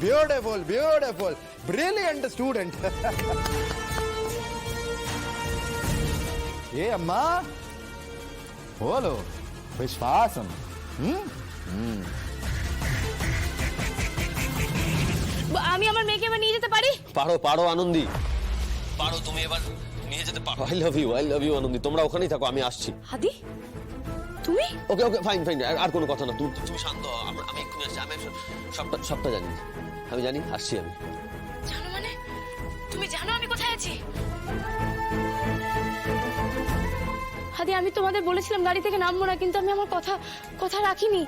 Beautiful beautiful brilliant student ये अम्मा बोलो विश्वासम আমি আমার মেয়েকে এবার নিয়ে যেতে পারি? পারো পারো আনন্দী, পারো তুমি এবার নিয়ে যেতে পারো। আই লাভ ইউ আনন্দী, তোমরা ওখানেই থাকো, আমি আসছি। আদি তুমি? ওকে ওকে ফাইন ফাইন, আর কোনো কথা না, তুমি তুমি শান্ত হও, আমি এক্ষুনি আসছি। আমি সবটা জানি, আমি জানি, আসছি আমি। জানো মানে তুমি জানো আমি কোথায় আছি? আদি আমি তোমাদের বলেছিলাম গাড়ি থেকে নামবো না, কিন্তু আমি আমার কথা রাখিনি।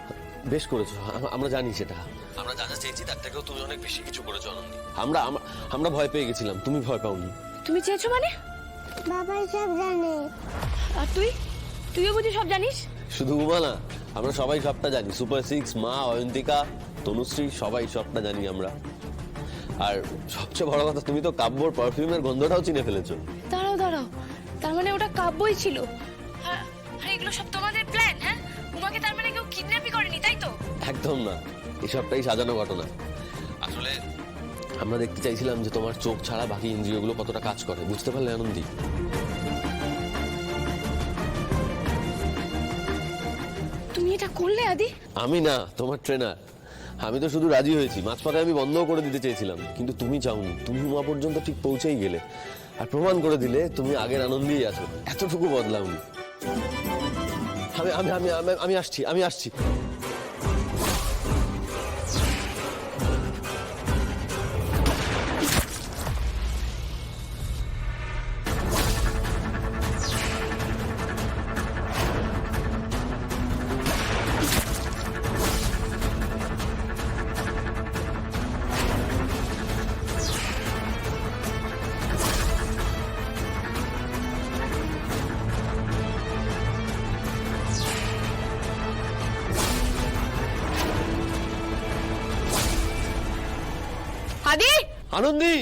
বেশ করেছো, আমরা জানি সেটা। আমরা যা যা চেয়েছি তার থেকেও তুমি অনেক বেশি কিছু করেছো আনন্দী। আমরা ভয় পেয়ে গেছিলাম, তুমি ভয় পাওনি। তুমি চেয়েছো মানে? বাবাই সব জানে। আর তুইও বুঝি সব জানিস? শুধু উমা না, আমরা সবাই সবটা জানি। সুপার সিক্স, মা, অয়ন্তিকা, তনুশ্রী, সবাই সবটা জানি আমরা। আর সবচেয়ে বড় কথা, তুমি তো কাব্যর পারফিউমের গন্ধটাও চিনে ফেলেছো। দাঁড়াও, তার মানে ওটা কাব্যই ছিল। আর এগুলো সব তোমাদের প্ল্যান? হ্যাঁ, উমাকে তার মানে কেউ কিডন্যাপই করেনি, তাই তো? একদম না, এসবটাই সাজানো ঘটনা। আসলে আমরা দেখতে চাইছিলাম যে তোমার চোখ ছাড়া বাকি ইন্দ্রিয়গুলো কতটা কাজ করে, বুঝতে পারলে আনন্দী? তুমি এটা করলে আদি? আমি না, তোমার ট্রেনার। আমি তো শুধু রাজি হয়েছি, মাঝপথে আমি বন্ধও করে দিতে চেয়েছিলাম, কিন্তু তুমি চাওনি। তুমি উমা পর্যন্ত ঠিক পৌঁছেই গেলে, আর প্রমাণ করে দিলে তুমি আগের আনন্দেই আছো, এতটুকু বদলাওনি। আমি আসছি। আদি! আনন্দী,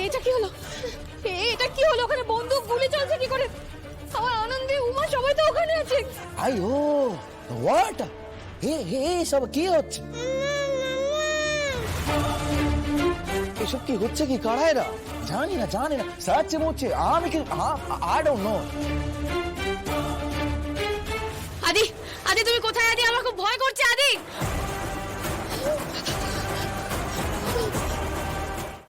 এটা কি হলো? ওখানে বন্দুক গুলি চলছে কি করে? আমার আনন্দে উমা সবাই তো ওখানে আছে। আইও হোয়াট হে সব কি হচ্ছে? এসব কি হচ্ছে? কি কারা এরা? জানি না সাচ্চে মুচ্ছে আমি কি আই ডোন্ট নো। আদি তুমি কোথায়? আদি আমার খুব ভয় করছে। আদি